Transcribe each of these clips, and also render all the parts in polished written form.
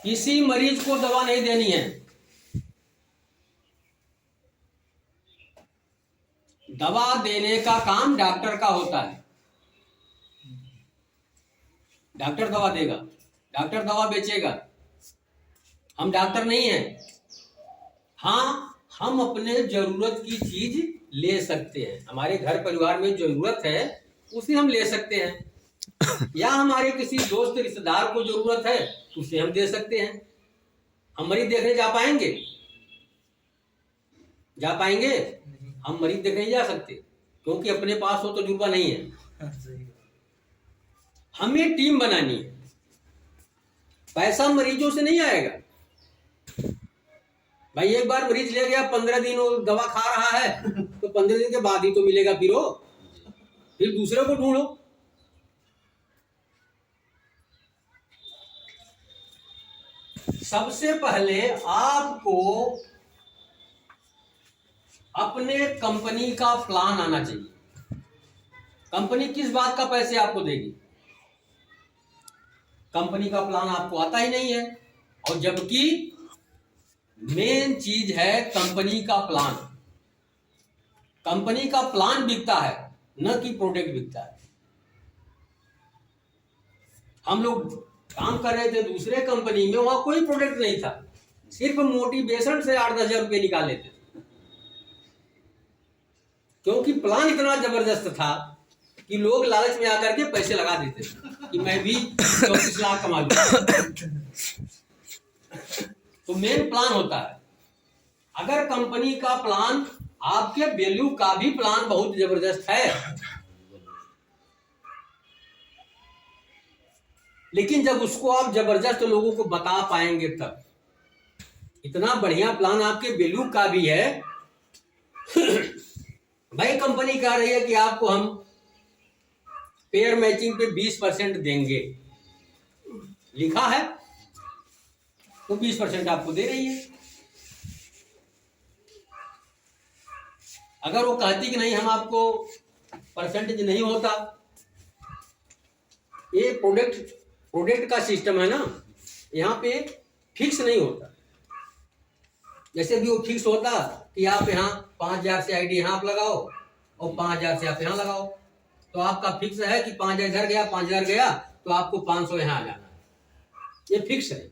किसी मरीज को दवा नहीं देनी है। दवा देने का काम डॉक्टर का होता है। डॉक्टर दवा देगा, डॉक्टर दवा बेचेगा। हम डॉक्टर नहीं हैं। हाँ, हम अपने जरूरत की चीज ले सकते हैं। हमारे घर परिवार में जरूरत है उसे हम ले सकते हैं, या हमारे किसी दोस्त रिश्तेदार को जरूरत है उसे हम दे सकते हैं। हम मरीज देखने जा पाएंगे? जा पाएंगे? हम मरीज देखने नहीं जा सकते क्योंकि अपने पास वो तजुर्बा नहीं है। हमें टीम बनानी है। पैसा मरीजों से नहीं आएगा। भाई एक बार मरीज ले गया, 15 दिन वो दवा खा रहा है तो 15 दिन के बाद ही तो मिलेगा। फिर दूसरे को ढूंढो। सबसे पहले आपको अपने कंपनी का प्लान आना चाहिए। कंपनी किस बात का पैसे आपको देगी? कंपनी का प्लान आपको आता ही नहीं है। और जबकि मेन चीज है कंपनी का प्लान। कंपनी का प्लान बिकता है, न कि प्रोडक्ट बिकता है। हम लोग काम कर रहे थे दूसरे कंपनी में, वहां कोई प्रोडक्ट नहीं था, सिर्फ मोटिवेशन से 8-10 हजार रुपये निकाल लेते, क्योंकि प्लान इतना जबरदस्त था कि लोग लालच में आकर के पैसे लगा देते कि मैं भी 34 लाख कमा लूं। तो मेन प्लान होता है। अगर कंपनी का प्लान, आपके वैल्यू का भी प्लान बहुत जबरदस्त है, लेकिन जब उसको आप जबरदस्त लोगों को बता पाएंगे तब। इतना बढ़िया प्लान आपके वैल्यू का भी है। भाई कंपनी कह रही है कि आपको हम पेयर मैचिंग पे 20% देंगे, लिखा है तो 20% आपको दे रही है। अगर वो कहती कि नहीं हम आपको परसेंटेज नहीं होता, ये प्रोडक्ट का सिस्टम है ना, यहाँ पे फिक्स नहीं होता। जैसे भी वो फिक्स होता कि आप यहाँ 5,000 से आईडी यहाँ आप लगाओ और 5,000 से आप यहाँ लगाओ, तो आपका फिक्स है कि 5,000 इधर गया, 5,000 गया तो आपको 500 यहाँ आ जाना है। ये फिक्स है।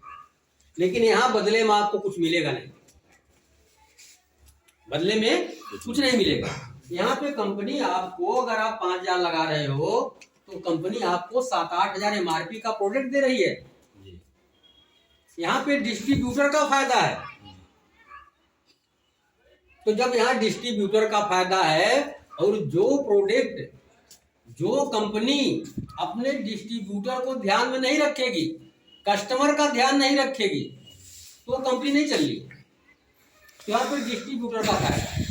लेकिन यहाँ बदले में आपको कुछ मिलेगा नहीं, बदले में कुछ नहीं मिलेगा। यहाँ पे कंपनी आपको, अगर आप 5,000 लगा रहे हो तो कंपनी आपको 7-8 हजार एमआरपी का प्रोडक्ट दे रही है। यहाँ पे डिस्ट्रीब्यूटर का फायदा है। तो जब यहाँ डिस्ट्रीब्यूटर का फायदा है और जो प्रोडक्ट, जो कंपनी अपने डिस्ट्रीब्यूटर को ध्यान में नहीं रखेगी, कस्टमर का ध्यान नहीं रखेगी, तो कंपनी नहीं चल रही। यहाँ पे डिस्ट्रीब्यूटर का फायदा है।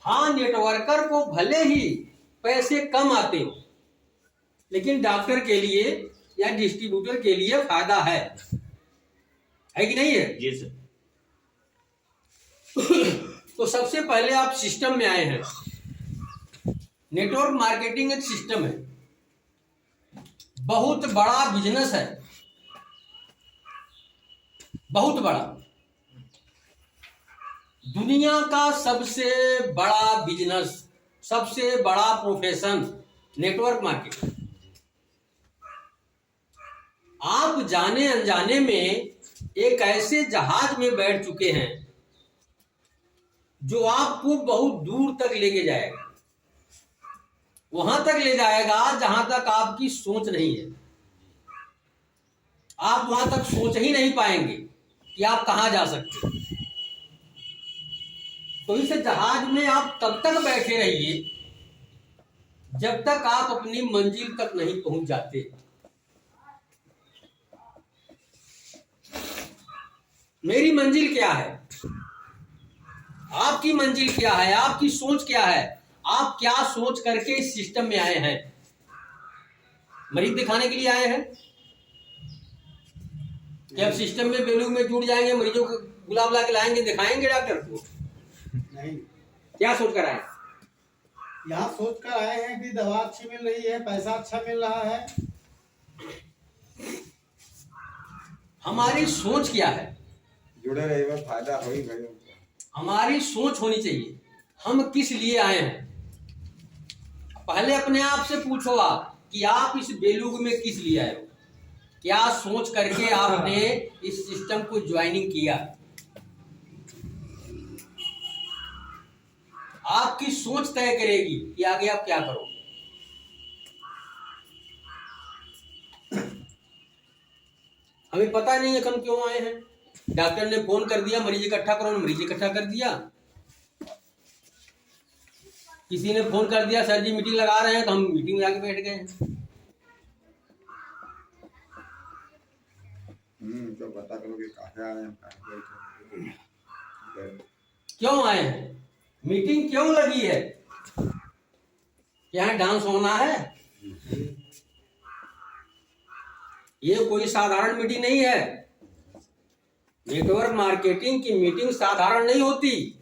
हाँ, नेटवर्कर को भले ही पैसे कम आते हो, लेकिन डॉक्टर के लिए या डिस्ट्रीब्यूटर के लिए फायदा है कि नहीं है? जी सर। तो सबसे पहले आप सिस्टम में आए हैं। नेटवर्क मार्केटिंग एक सिस्टम है, बहुत बड़ा बिजनेस है, बहुत बड़ा। दुनिया का सबसे बड़ा बिजनेस, सबसे बड़ा प्रोफेशन नेटवर्क मार्केटिंग। आप जाने अनजाने में एक ऐसे जहाज में बैठ चुके हैं जो आपको बहुत दूर तक लेके जाएगा, वहां तक ले जाएगा जहां तक आपकी सोच नहीं है। आप वहां तक सोच ही नहीं पाएंगे कि आप कहां जा सकते हैं। तो इस जहाज में आप तब तक बैठे रहिए जब तक आप अपनी मंजिल तक नहीं पहुंच जाते। मेरी मंजिल क्या है? आपकी मंजिल क्या है? आपकी सोच क्या है? आप क्या सोच करके इस सिस्टम में आए हैं? मरीज दिखाने के लिए आए हैं कि अब सिस्टम में वैल्यू में जुड़ जाएंगे, मरीजों को बुला के लाएंगे, दिखाएंगे डॉक्टर को? नहीं। क्या सोच कर आए? यहाँ सोच कर आए हैं कि दवा अच्छी मिल रही है, पैसा अच्छा मिल रहा है। हमारी सोच क्या है, जुड़े रहे में फायदा हो ही भाई उनको। हमारी सोच होनी चाहिए, हम किस लिए आए हैं। पहले अपने आप से पूछो आप कि आप इस बेलूग में किस लिए आए हो, क्या सोच करके आपने इस सिस्टम को ज्वाइनिंग किया। आपकी सोच तय करेगी कि आगे आप क्या करो। हमें पता नहीं है हम क्यों आए हैं। डॉक्टर ने फोन कर दिया मरीज इकट्ठा करो, मरीज इकट्ठा कर दिया। किसी ने फोन कर दिया सर जी मीटिंग लगा रहे हैं, तो हम मीटिंग में जाके बैठ गए हैं। तो पता करो कि कहाँ आए हैं, क्यों आए हैं, मीटिंग क्यों लगी है, यहाँ डांस होना है। ये कोई साधारण मीटिंग नहीं है। नेटवर्क मार्केटिंग की मीटिंग साधारण नहीं होती।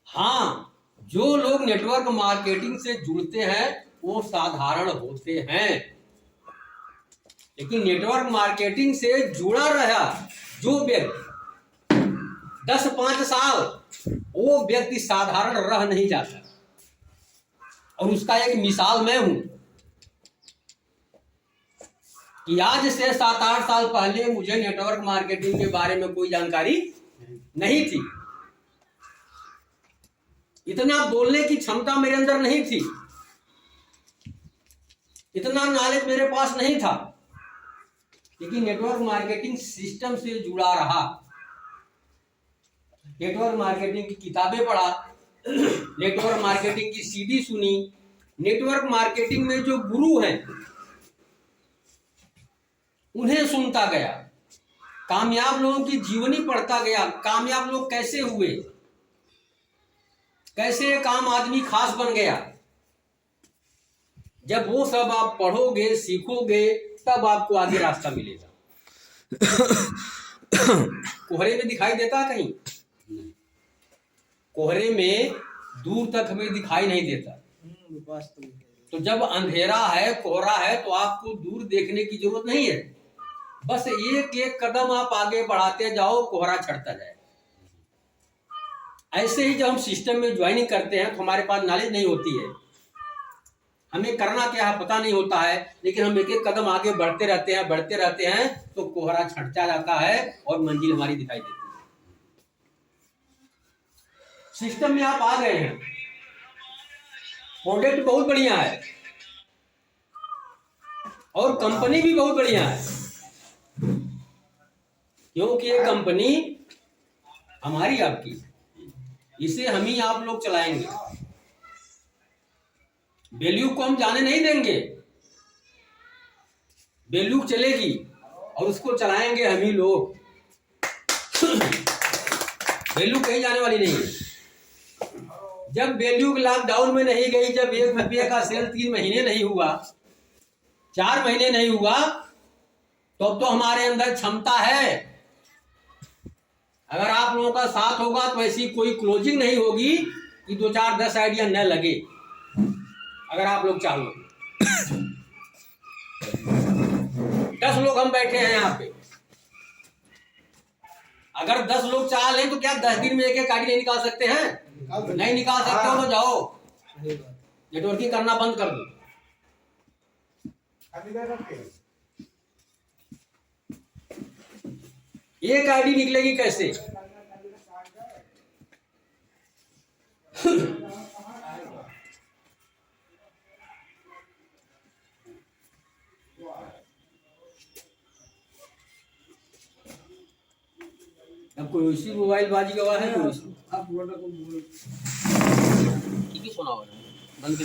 हाँ, जो लोग नेटवर्क मार्केटिंग से जुड़ते हैं वो साधारण होते हैं, लेकिन नेटवर्क मार्केटिंग से जुड़ा रहा जो व्यक्ति 10-5 साल, वो व्यक्ति साधारण रह नहीं जाता। और उसका एक मिसाल मैं हूं कि आज से 7-8 साल पहले मुझे नेटवर्क मार्केटिंग के बारे में कोई जानकारी नहीं थी। इतना बोलने की क्षमता मेरे अंदर नहीं थी, इतना नॉलेज मेरे पास नहीं था। लेकिन नेटवर्क मार्केटिंग सिस्टम से जुड़ा रहा, नेटवर्क मार्केटिंग की किताबें पढ़ा, नेटवर्क मार्केटिंग की सीडी सुनी, नेटवर्क मार्केटिंग में जो गुरु हैं उन्हें सुनता गया, कामयाब लोगों की जीवनी पढ़ता गया। कामयाब लोग कैसे हुए, कैसे एक आम आदमी खास बन गया। जब वो सब आप पढ़ोगे सीखोगे तब आपको आगे रास्ता मिलेगा। कोहरे में दिखाई देता कहीं, कोहरे में दूर तक हमें दिखाई नहीं देता। तो जब अंधेरा है, कोहरा है, तो आपको दूर देखने की जरूरत नहीं है। बस एक एक कदम आप आगे बढ़ाते जाओ, कोहरा छटता जाए। ऐसे ही जब हम सिस्टम में ज्वाइनिंग करते हैं तो हमारे पास नॉलेज नहीं होती है, हमें करना क्या है पता नहीं होता है, लेकिन हम एक एक कदम आगे बढ़ते रहते हैं तो कोहरा छटता जाता है और मंजिल हमारी दिखाई देती है। सिस्टम में आप आ गए हैं, प्रोडक्ट बहुत बढ़िया है और कंपनी भी बहुत बढ़िया है, क्योंकि ये कंपनी हमारी आपकी, इसे हम ही आप लोग चलाएंगे। वैल्यू को हम जाने नहीं देंगे, वैल्यू चलेगी और उसको चलाएंगे हम ही लोग। वैल्यू कहीं जाने वाली नहीं है। जब वैल्यू लॉकडाउन में नहीं गई, जब 1 रुपये का सेल 3 महीने नहीं हुआ, 4 महीने नहीं हुआ, तो हमारे अंदर क्षमता है। अगर आप लोगों का साथ होगा तो ऐसी कोई क्लोजिंग नहीं होगी कि 2-4-10 आइडिया न लगे। अगर आप लोग चाहो, 10 लोग हम बैठे हैं यहाँ पे, अगर 10 लोग चाह लें तो क्या 10 दिन में एक आइडिया नहीं निकाल सकते हैं? नहीं निकाल सकते हो तो जाओ नेटवर्किंग करना बंद कर दो। एक आईडी निकलेगी कैसे? अब कोई उसी मोबाइल बाजी का है, आप ठीक ही सुना होगा, बंद कर